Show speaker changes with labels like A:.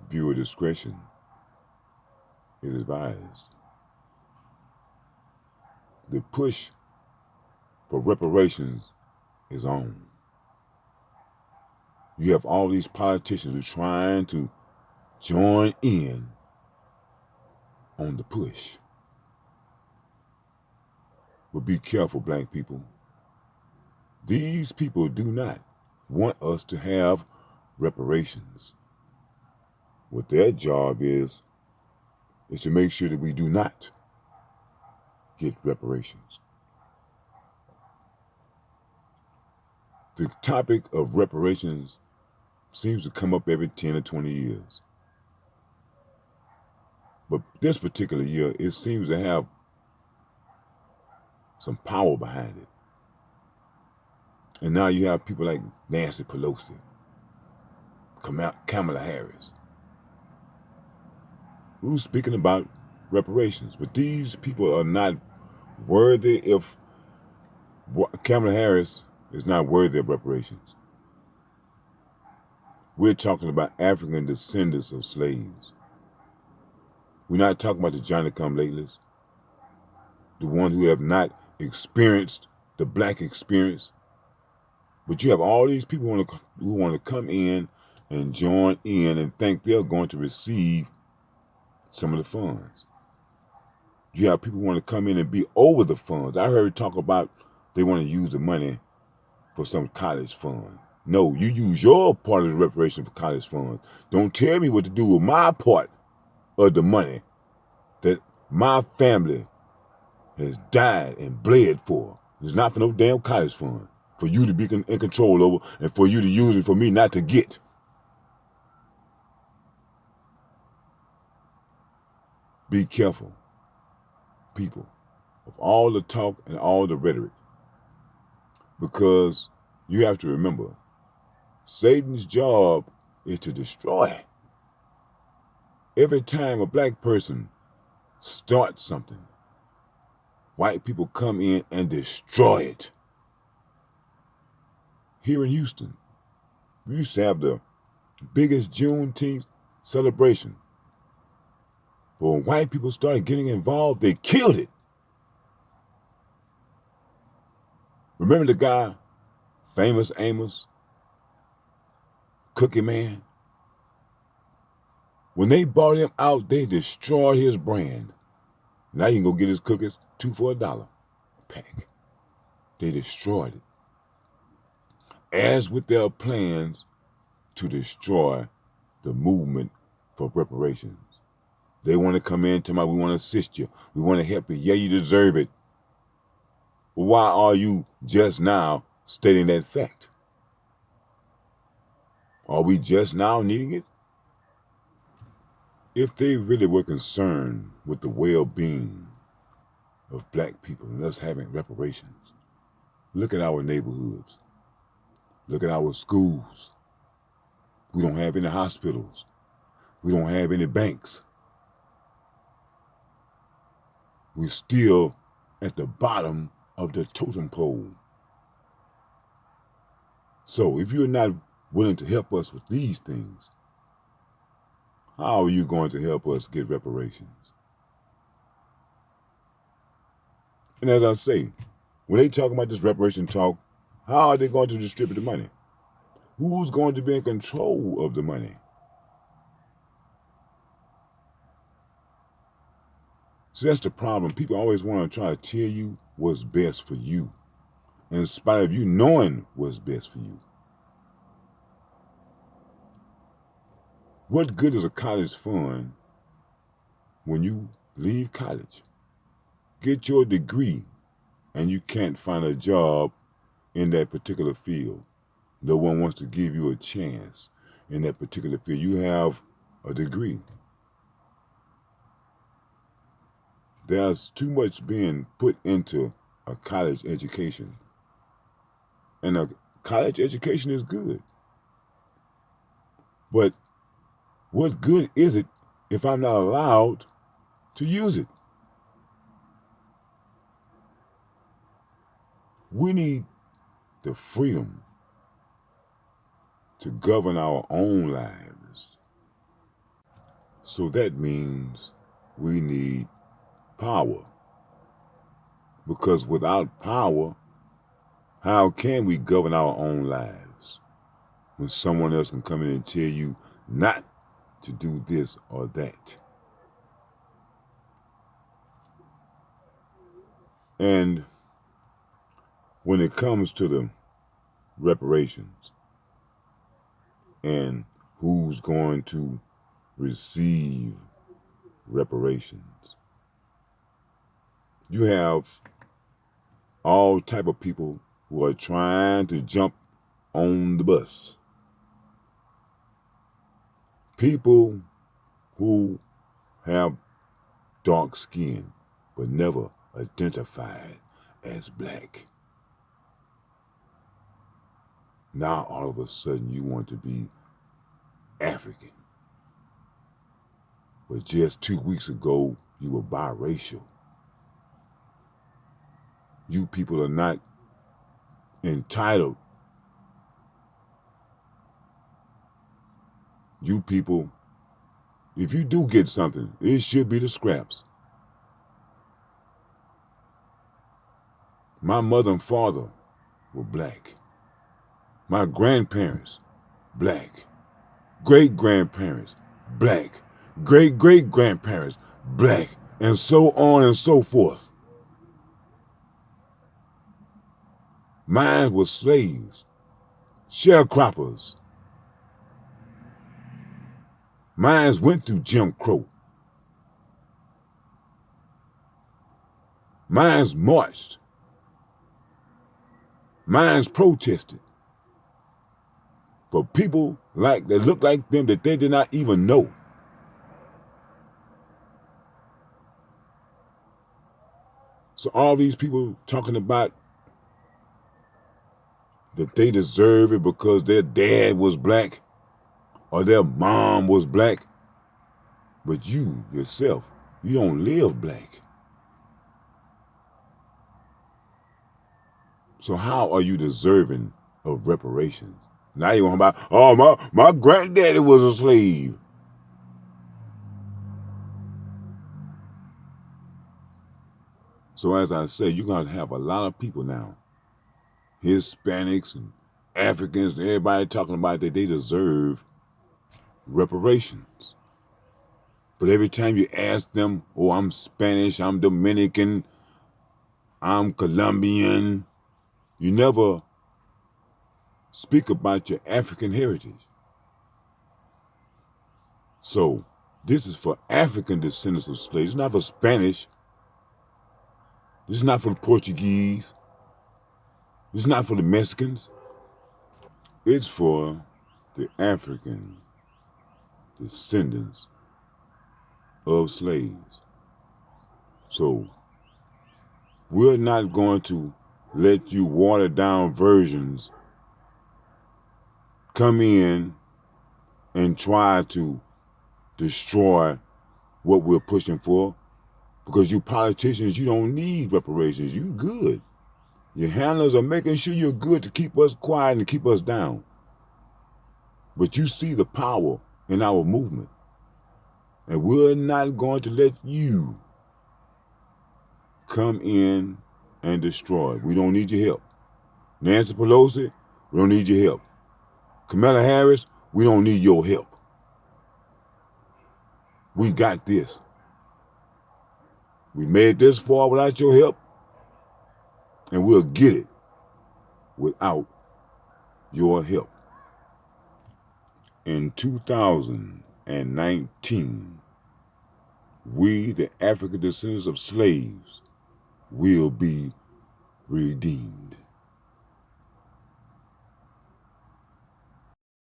A: Viewer discretion is advised. The push for reparations is on. You have all these politicians who are trying to join in on the push. But be careful, black people. These people do not want us to have reparations. What their job is to make sure that we do not get reparations. The topic of reparations seems to come up every 10 or 20 years. But this particular year, it seems to have some power behind it. And now you have people like Nancy Pelosi, Kamala Harris, who's speaking about reparations. But these people are not worthy. If Kamala Harris is not worthy of reparations, we're talking about African descendants of slaves. We're not talking about the Johnny-come-latelys, the ones who have not experienced the black experience. But you have all these people who want to come in and join in and think they're going to receive some of the funds. You have people who want to come in and be over the funds. I heard talk about they want to use the money for some college fund. No, you use your part of the reparation for college funds. Don't tell me what to do with my part of the money that my family has died and bled for. It's not for no damn college fund for you to be in control over and for you to use it for me not to get. Be careful, people, of all the talk and all the rhetoric, because you have to remember, Satan's job is to destroy. Every time a black person starts something, white people come in and destroy it. Here in Houston, we used to have the biggest Juneteenth celebration. But when white people started getting involved, they killed it. Remember the guy, Famous Amos, Cookie Man? When they bought him out, they destroyed his brand. Now you can go get his cookies 2 for $1 a pack. They destroyed it. As with their plans to destroy the movement for reparations. They want to come in, tell me we want to assist you. We want to help you. Yeah, you deserve it. Well, why are you just now stating that fact? Are we just now needing it? If they really were concerned with the well-being of black people and us having reparations, look at our neighborhoods. Look at our schools. We don't have any hospitals. We don't have any banks. We're still at the bottom of the totem pole. So if you're not willing to help us with these things, how are you going to help us get reparations? And as I say, when they talk about this reparation talk, how are they going to distribute the money? Who's going to be in control of the money? So that's the problem. People always want to try to tell you what's best for you, in spite of you knowing what's best for you. What good is a college fund when you leave college, get your degree, and you can't find a job in that particular field? No one wants to give you a chance in that particular field. You have a degree. There's too much being put into a college education. And a college education is good. But what good is it if I'm not allowed to use it? We need the freedom to govern our own lives. So that means we need power. Because without power, how can we govern our own lives when someone else can come in and tell you not to do this or that? And when it comes to the reparations and who's going to receive reparations, you have all type of people who are trying to jump on the bus. People who have dark skin but never identified as black. Now all of a sudden you want to be African. But just 2 weeks ago you were biracial. You people are not entitled. You people, if you do get something, it should be the scraps. My mother and father were black. My grandparents, black. Great-grandparents, black. Great-great-grandparents, black. And so on and so forth. Mine were slaves, sharecroppers. Mine went through Jim Crow. Mine marched. Mine protested for people that looked like them that they did not even know. So all these people talking about that they deserve it because their dad was black or their mom was black, but you yourself, you don't live black. So how are you deserving of reparations? Now you're about, oh, my granddaddy was a slave. So as I say, you're going to have a lot of people now, Hispanics and Africans and everybody talking about that they deserve reparations. But every time you ask them, oh, I'm Spanish, I'm Dominican, I'm Colombian, you never speak about your African heritage. So this is for African descendants of slaves. It's not for Spanish. This is not for the Portuguese. This is not for the Mexicans. It's for the African descendants of slaves. So we're not going to let you watered down versions come in and try to destroy what we're pushing for, because you politicians, you don't need reparations. You good. Your handlers are making sure you're good to keep us quiet and keep us down. But you see the power in our movement. And we're not going to let you come in and destroy. We don't need your help. Nancy Pelosi, we don't need your help. Kamala Harris, we don't need your help. We got this. We made this far without your help, and we'll get it without your help. In 2019, we, the African descendants of slaves, will be redeemed.